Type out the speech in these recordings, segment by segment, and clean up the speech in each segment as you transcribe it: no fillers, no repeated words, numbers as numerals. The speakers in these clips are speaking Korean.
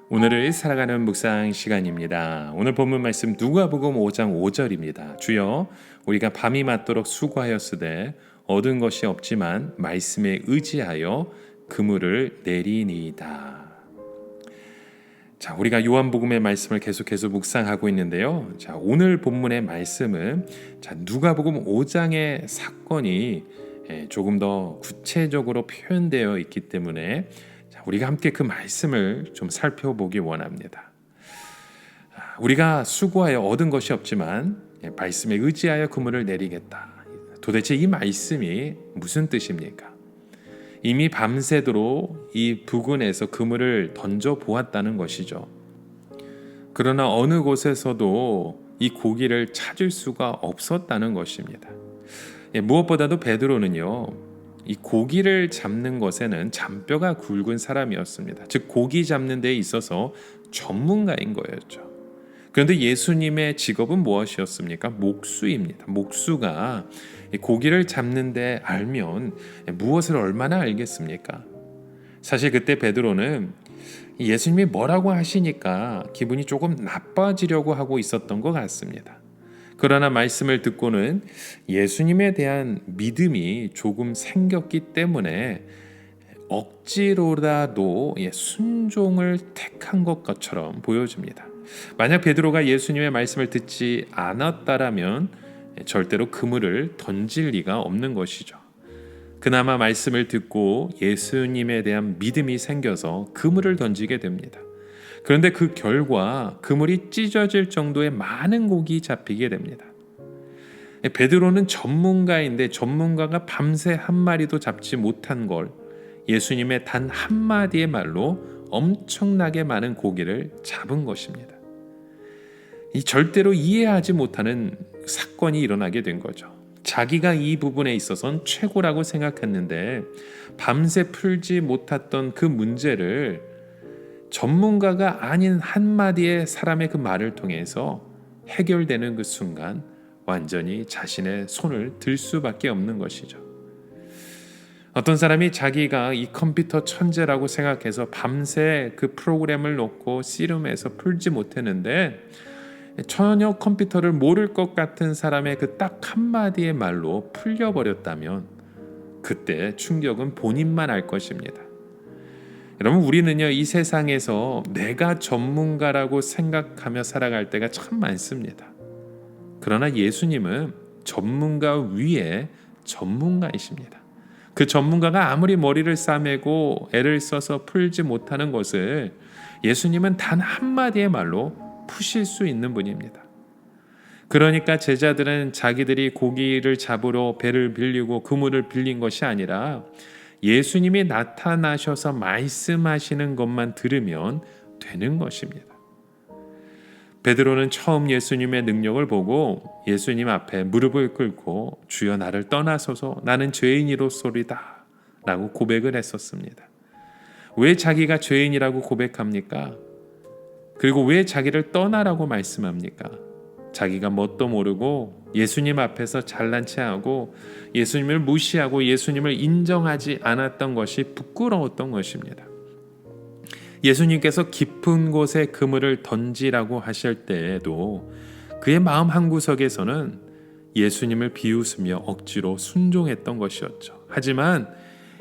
오늘을 살아가는 묵상 시간입니다. 오늘 본문 말씀 누가복음 5장 5절입니다. 주여 우리가 밤이 맞도록 수고하였으되 얻은 것이 없지만 말씀에 의지하여 그물을 내리니이다. 자, 우리가 요한복음의 말씀을 계속해서 묵상하고 있는데요. 자, 오늘 본문의 말씀은 누가복음 5장의 사건이 조금 더 구체적으로 표현되어 있기 때문에 우리가 함께 그 말씀을 좀 살펴보기 원합니다. 우리가 수고하여 얻은 것이 없지만 말씀에 의지하여 그물을 내리겠다. 도대체 이 말씀이 무슨 뜻입니까? 이미 밤새도록 이 부근에서 그물을 던져 보았다는 것이죠. 그러나 어느 곳에서도 이 고기를 찾을 수가 없었다는 것입니다. 무엇보다도 베드로는요, 이 고기를 잡는 것에는 잔뼈가 굵은 사람이었습니다. 즉 고기 잡는 데 있어서 전문가인 거였죠. 그런데 예수님의 직업은 무엇이었습니까? 목수입니다. 목수가 고기를 잡는 데 알면 무엇을 얼마나 알겠습니까? 사실 그때 베드로는 예수님이 뭐라고 하시니까 기분이 조금 나빠지려고 하고 있었던 것 같습니다. 그러나 말씀을 듣고는 예수님에 대한 믿음이 조금 생겼기 때문에 억지로라도 순종을 택한 것처럼 보여집니다. 만약 베드로가 예수님의 말씀을 듣지 않았다라면 절대로 그물을 던질 리가 없는 것이죠. 그나마 말씀을 듣고 예수님에 대한 믿음이 생겨서 그물을 던지게 됩니다. 그런데 그 결과 그물이 찢어질 정도의 많은 고기 잡히게 됩니다. 베드로는 전문가인데 전문가가 밤새 한 마리도 잡지 못한 걸 예수님의 단 한마디의 말로 엄청나게 많은 고기를 잡은 것입니다. 이 절대로 이해하지 못하는 사건이 일어나게 된 거죠. 자기가 이 부분에 있어서는 최고라고 생각했는데 밤새 풀지 못했던 그 문제를 전문가가 아닌 한마디의 사람의 그 말을 통해서 해결되는 그 순간 완전히 자신의 손을 들 수밖에 없는 것이죠. 어떤 사람이 자기가 이 컴퓨터 천재라고 생각해서 밤새 그 프로그램을 놓고 씨름해서 풀지 못했는데 전혀 컴퓨터를 모를 것 같은 사람의 그 딱 한마디의 말로 풀려버렸다면 그때 충격은 본인만 알 것입니다. 여러분, 우리는요, 이 세상에서 내가 전문가라고 생각하며 살아갈 때가 참 많습니다. 그러나 예수님은 전문가 위에 전문가이십니다. 그 전문가가 아무리 머리를 싸매고 애를 써서 풀지 못하는 것을 예수님은 단 한마디의 말로 푸실 수 있는 분입니다. 그러니까 제자들은 자기들이 고기를 잡으러 배를 빌리고 그물을 빌린 것이 아니라 예수님이 나타나셔서 말씀하시는 것만 들으면 되는 것입니다. 베드로는 처음 예수님의 능력을 보고 예수님 앞에 무릎을 꿇고 주여 나를 떠나소서 나는 죄인이로소이다 라고 고백을 했었습니다. 왜 자기가 죄인이라고 고백합니까? 그리고 왜 자기를 떠나라고 말씀합니까? 자기가 뭣도 모르고 예수님 앞에서 잘난 체하고 예수님을 무시하고 예수님을 인정하지 않았던 것이 부끄러웠던 것입니다. 예수님께서 깊은 곳에 그물을 던지라고 하실 때에도 그의 마음 한구석에서는 예수님을 비웃으며 억지로 순종했던 것이었죠. 하지만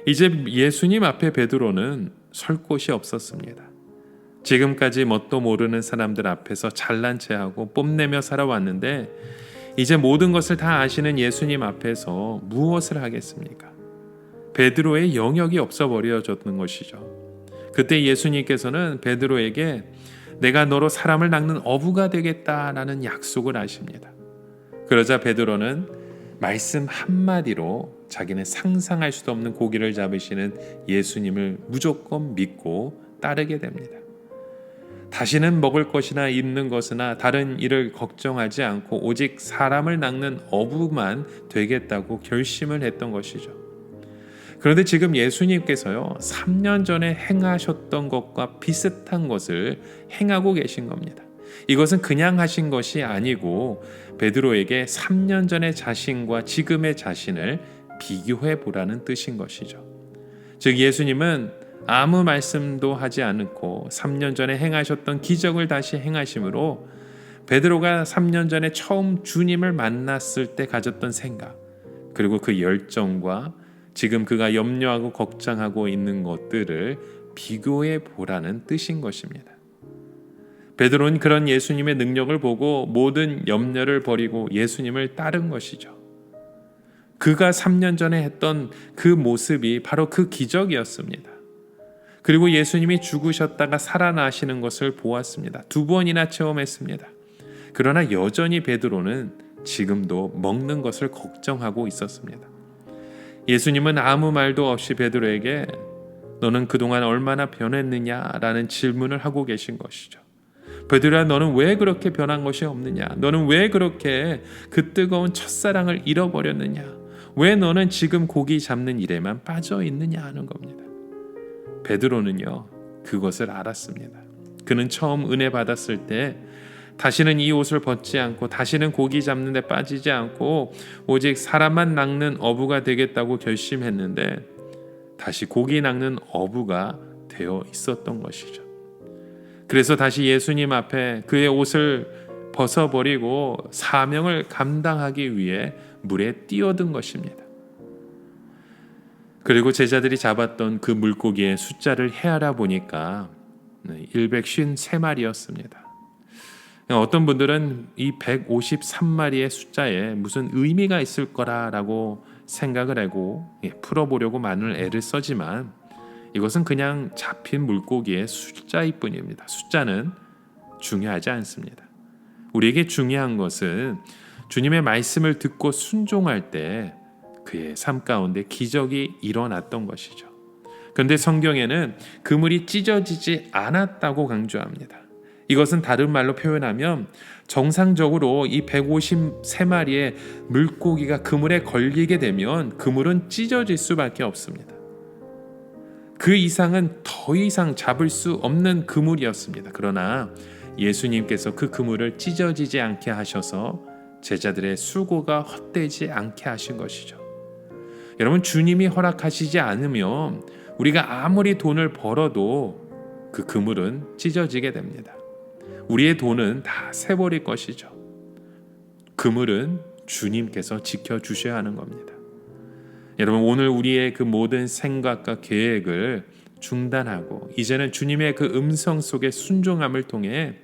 이제 예수님 앞에 베드로는 설 곳이 없었습니다. 지금까지 뭣도 모르는 사람들 앞에서 잘난 체하고 뽐내며 살아왔는데 이제 모든 것을 다 아시는 예수님 앞에서 무엇을 하겠습니까? 베드로의 영역이 없어버려졌는 것이죠. 그때 예수님께서는 베드로에게 내가 너로 사람을 낚는 어부가 되겠다라는 약속을 하십니다. 그러자 베드로는 말씀 한마디로 자기는 상상할 수도 없는 고기를 잡으시는 예수님을 무조건 믿고 따르게 됩니다. 다시는 먹을 것이나 입는 것이나 다른 일을 걱정하지 않고 오직 사람을 낚는 어부만 되겠다고 결심을 했던 것이죠. 그런데 지금 예수님께서요, 3년 전에 행하셨던 것과 비슷한 것을 행하고 계신 겁니다. 이것은 그냥 하신 것이 아니고 베드로에게 3년 전의 자신과 지금의 자신을 비교해 보라는 뜻인 것이죠. 즉 예수님은 아무 말씀도 하지 않고 3년 전에 행하셨던 기적을 다시 행하심으로 베드로가 3년 전에 처음 주님을 만났을 때 가졌던 생각, 그리고 그 열정과 지금 그가 염려하고 걱정하고 있는 것들을 비교해 보라는 뜻인 것입니다. 베드로는 그런 예수님의 능력을 보고 모든 염려를 버리고 예수님을 따른 것이죠. 그가 3년 전에 했던 그 모습이 바로 그 기적이었습니다. 그리고 예수님이 죽으셨다가 살아나시는 것을 보았습니다. 2번이나 체험했습니다. 그러나 여전히 베드로는 지금도 먹는 것을 걱정하고 있었습니다. 예수님은 아무 말도 없이 베드로에게 너는 그동안 얼마나 변했느냐라는 질문을 하고 계신 것이죠. 베드로야, 너는 왜 그렇게 변한 것이 없느냐? 너는 왜 그렇게 그 뜨거운 첫사랑을 잃어버렸느냐? 왜 너는 지금 고기 잡는 일에만 빠져 있느냐 하는 겁니다. 베드로는요, 그것을 알았습니다. 그는 처음 은혜 받았을 때 다시는 이 옷을 벗지 않고 다시는 고기 잡는 데 빠지지 않고 오직 사람만 낚는 어부가 되겠다고 결심했는데 다시 고기 낚는 어부가 되어 있었던 것이죠. 그래서 다시 예수님 앞에 그의 옷을 벗어버리고 사명을 감당하기 위해 물에 뛰어든 것입니다. 그리고 제자들이 잡았던 그 물고기의 숫자를 헤아려 보니까 153마리였습니다. 어떤 분들은 이 153마리의 숫자에 무슨 의미가 있을 거라고 생각을 하고 풀어보려고 많은 애를 써지만 이것은 그냥 잡힌 물고기의 숫자일 뿐입니다. 숫자는 중요하지 않습니다. 우리에게 중요한 것은 주님의 말씀을 듣고 순종할 때 그의 삶 가운데 기적이 일어났던 것이죠. 그런데 성경에는 그물이 찢어지지 않았다고 강조합니다. 이것은 다른 말로 표현하면 정상적으로 이 153마리의 물고기가 그물에 걸리게 되면 그물은 찢어질 수밖에 없습니다. 그 이상은 더 이상 잡을 수 없는 그물이었습니다. 그러나 예수님께서 그 그물을 찢어지지 않게 하셔서 제자들의 수고가 헛되지 않게 하신 것이죠. 여러분, 주님이 허락하시지 않으면 우리가 아무리 돈을 벌어도 그 그물은 찢어지게 됩니다. 우리의 돈은 다 새버릴 것이죠. 그물은 주님께서 지켜주셔야 하는 겁니다. 여러분, 오늘 우리의 그 모든 생각과 계획을 중단하고 이제는 주님의 그 음성 속에 순종함을 통해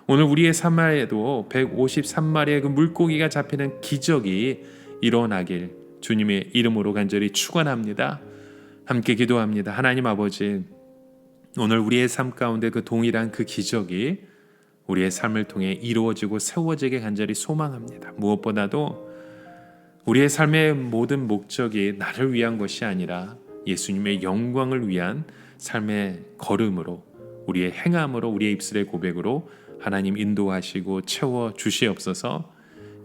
오늘 우리의 삶에도 153마리의 그 물고기가 잡히는 기적이 일어나길 주님의 이름으로 간절히 축원합니다. 함께 기도합니다. 하나님 아버지, 오늘 우리의 삶 가운데 그 동일한 그 기적이 우리의 삶을 통해 이루어지고 세워지게 간절히 소망합니다. 무엇보다도 우리의 삶의 모든 목적이 나를 위한 것이 아니라 예수님의 영광을 위한 삶의 걸음으로, 우리의 행함으로, 우리의 입술의 고백으로 하나님 인도하시고 채워 주시옵소서.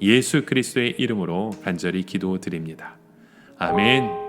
예수 그리스도의 이름으로 간절히 기도드립니다. 아멘.